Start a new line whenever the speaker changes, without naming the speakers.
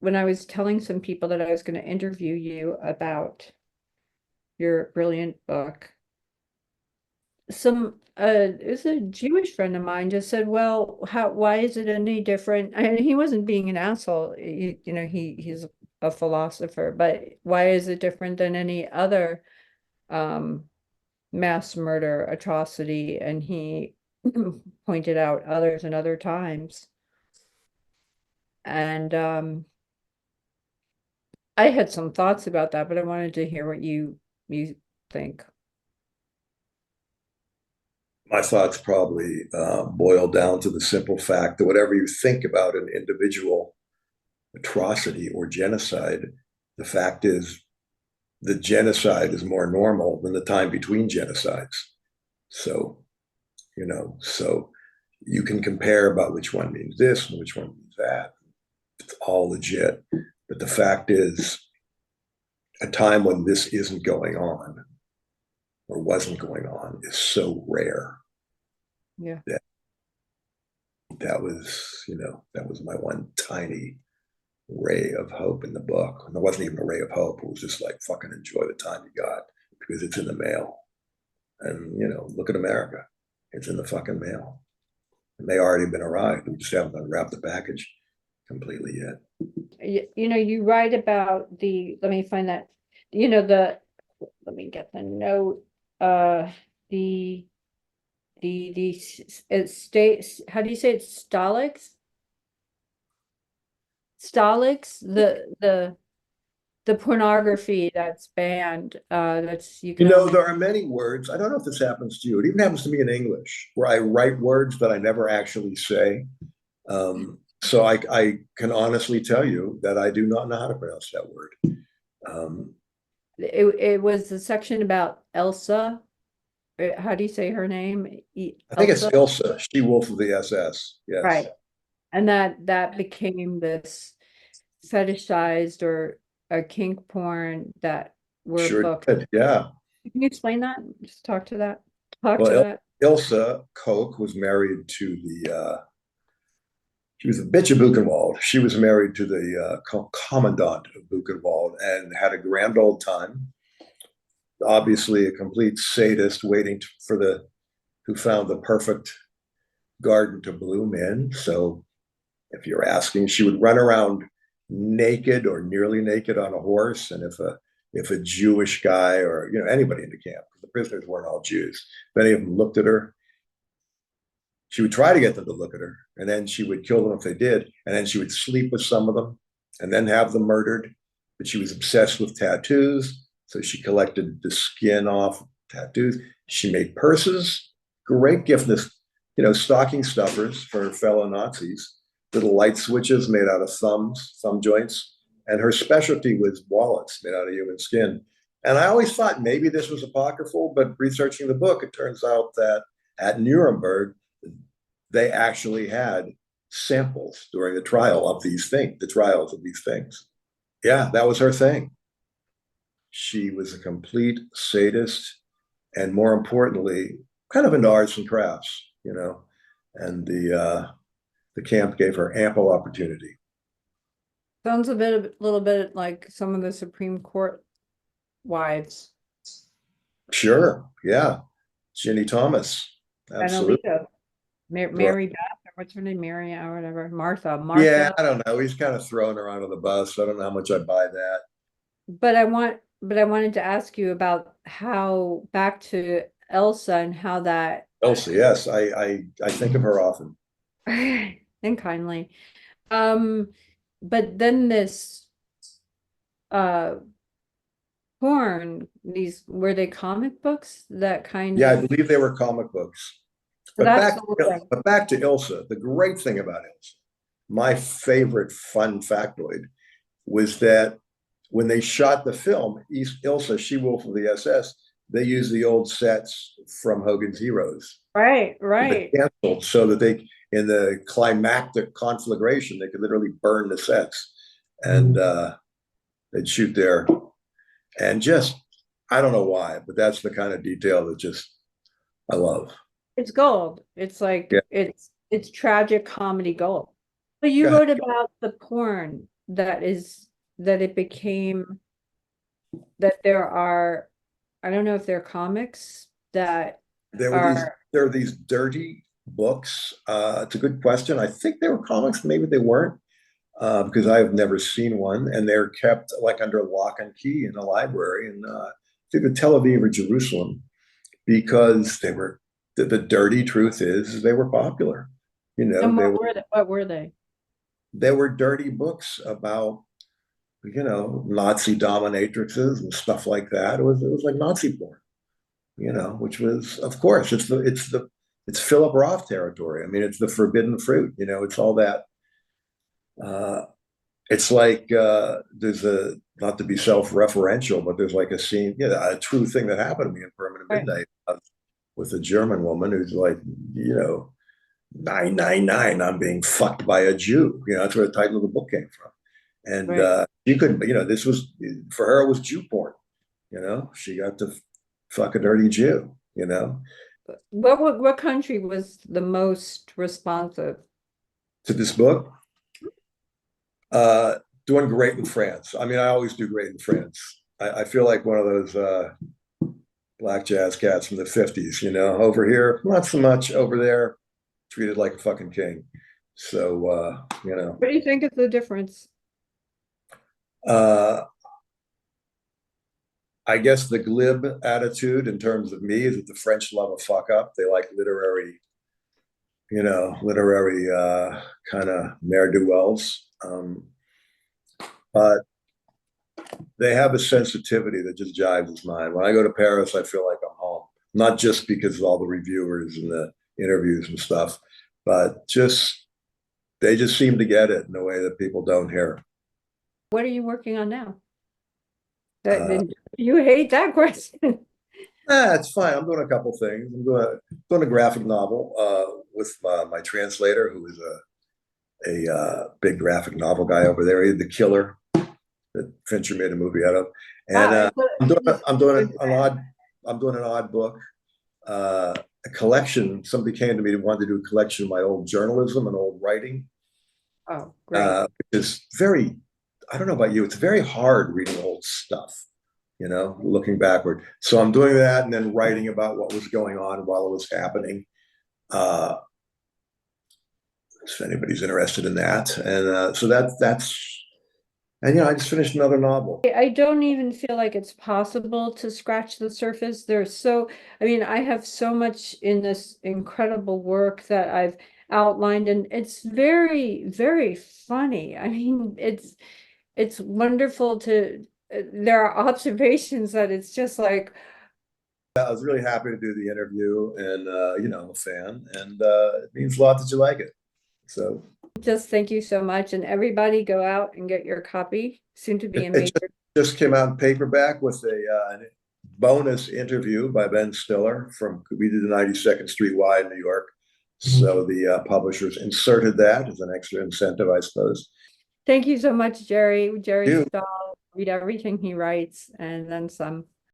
when I was telling some people that I was going to interview you about your brilliant book, it was a Jewish friend of mine just said, well, why is it any different? And he wasn't being an asshole. He's a philosopher, but why is it different than any other um mass murder atrocity? And he pointed out others and other times. And I had some thoughts about that, but I wanted to hear what you think.
My thoughts probably boil down to the simple fact that whatever you think about an individual atrocity or genocide, the fact is the genocide is more normal than the time between genocides. So, so you can compare about which one means this and which one means that. It's all legit. But the fact is, a time when this isn't going on or wasn't going on is so rare
Yeah.
that that was my one tiny ray of hope in the book. And there wasn't even a ray of hope. It was just like, fucking enjoy the time you got because it's in the mail. And, look at America. It's in the fucking mail. And they already been arrived. We just haven't unwrapped the package completely yet.
You write about let me find that, let me get the note. The it states, how do you say it? Stalics, the pornography that's banned, that's you can only.
There are many words. I don't know if this happens to you. It even happens to me in English, where I write words that I never actually say. So I can honestly tell you that I do not know how to pronounce that word.
It was the section about Elsa. How do you say her name?
I think it's
Elsa,
Ilsa, she wolf of the SS. Yes,
right? And that became this fetishized or a kink porn that were
sure
books.
did. Yeah.
Can you explain that? Just talk to that. Talk to
Well,
that.
Ilsa Koch was married to she was a bitch of Buchenwald. She was married to the commandant of Buchenwald and had a grand old time. Obviously, a complete sadist waiting for who found the perfect garden to bloom in. So, if you're asking, she would run around naked or nearly naked on a horse, and if a Jewish guy or anybody in the camp, because the prisoners weren't all Jews, if any of them looked at her, she would try to get them to look at her, and then she would kill them if they did, and then she would sleep with some of them, and then have them murdered. But she was obsessed with tattoos, so she collected the skin off tattoos. She made purses, great gift, stocking stuffers for fellow Nazis, little light switches made out of thumb joints, and her specialty was wallets made out of human skin. And I always thought maybe this was apocryphal, but researching the book, it turns out that at Nuremberg, they actually had samples during the trials of these things. Yeah, that was her thing. She was a complete sadist, and more importantly, kind of into arts and crafts. And the camp gave her ample opportunity.
Sounds a little bit like some of the Supreme Court wives.
Sure, yeah, Ginny Thomas,
And
absolutely.
Alito,
Right.
Mary Beth, or what's her name? Mary or whatever. Martha.
Yeah,
Martha.
I don't know. He's kind of throwing her under the bus. I don't know how much I buy that.
But I wanted to ask you about how back to Elsa and how that
Elsie, yes, I think of her often.
and kindly. Um, but then this uh porn, these were they comic books that kind
Yeah, I
of
believe they were comic books.
so
But
that's
back,
the whole thing.
but back to Ilsa. The great thing about Ilsa, my favorite fun factoid, was that when they shot the film, Ilsa, She Wolf of the SS, they used the old sets from Hogan's Heroes.
Right,
They
right.
canceled so that in the climactic conflagration, they could literally burn the sets and they'd shoot there. And just, I don't know why, but that's the kind of detail that just I love.
It's gold. It's like
Yeah.
it's tragic comedy gold. But you
Yeah.
wrote about the porn. that it became that there are, I don't know if they're comics that are
there were these dirty books. It's a good question. I think they were comics, maybe they weren't, because I've never seen one, and they're kept like under lock and key in a library in either Tel Aviv or Jerusalem, because they were the dirty truth is they were popular. You know,
and what were
they were dirty books about, you know, Nazi dominatrixes and stuff like that. It was like Nazi porn, you know, which was, of course, it's Philip Roth territory. I mean, it's the forbidden fruit. You know, it's all that. Uh, it's like there's a, not to be self-referential, but there's like a scene, yeah, a true thing that happened to me in Permanent
right?
Midnight with a German woman who's like, you know, 999, I'm being fucked by a Jew. You know, that's where the title of the book came from. And
Right.
you couldn't, you know, this was, for her, it was Jew porn. You know, she got to fuck a dirty Jew, you know,
What country was the most responsive?
to this book. Uh, Doing great in France. I mean, I always do great in France. I feel like one of those black jazz cats from the 50s, you know, over here, not so much. Over there, treated like a fucking king. So, you know,
What do you think is the difference?
uh, I guess the glib attitude in terms of me is that the French love a fuck up. They like literary, you know, literary kind of ne'er-do-wells. But they have a sensitivity that just jives with mine. When I go to Paris, I feel like I'm home, not just because of all the reviewers and the interviews and stuff, but just they just seem to get it in a way that people don't hear.
What are you working on now?
Uh,
You hate that question.
it's fine. I'm doing a couple things. Doing a graphic novel with my translator, who is a big graphic novel guy over there. He's the killer that Fincher made a movie out of. And
Wow,
I'm doing an odd book, a collection. Somebody came to me and wanted to do a collection of my old journalism and old writing,
oh, great.
which is very, I don't know about you, it's very hard reading old stuff, you know, looking backward. So I'm doing that and then writing about what was going on while it was happening. Uh, if anybody's interested in that. And so that's, and you know, I just finished another novel.
I don't even feel like it's possible to scratch the surface. I mean, I have so much in this incredible work that I've outlined, and it's very, very funny. I mean, it's wonderful there are observations that it's just like,
I was really happy to do the interview, and you know, I'm a fan, and it means a lot that you like it. So
just thank you so much. And everybody go out and get your copy, soon to be in
it
major.
just came out in paperback with a bonus interview by Ben Stiller from, we did the 92nd Street Y in New York. So the publishers inserted that as an extra incentive, I suppose.
Thank you so much, Jerry. Jerry
You.
Stahl, read everything he writes and then some.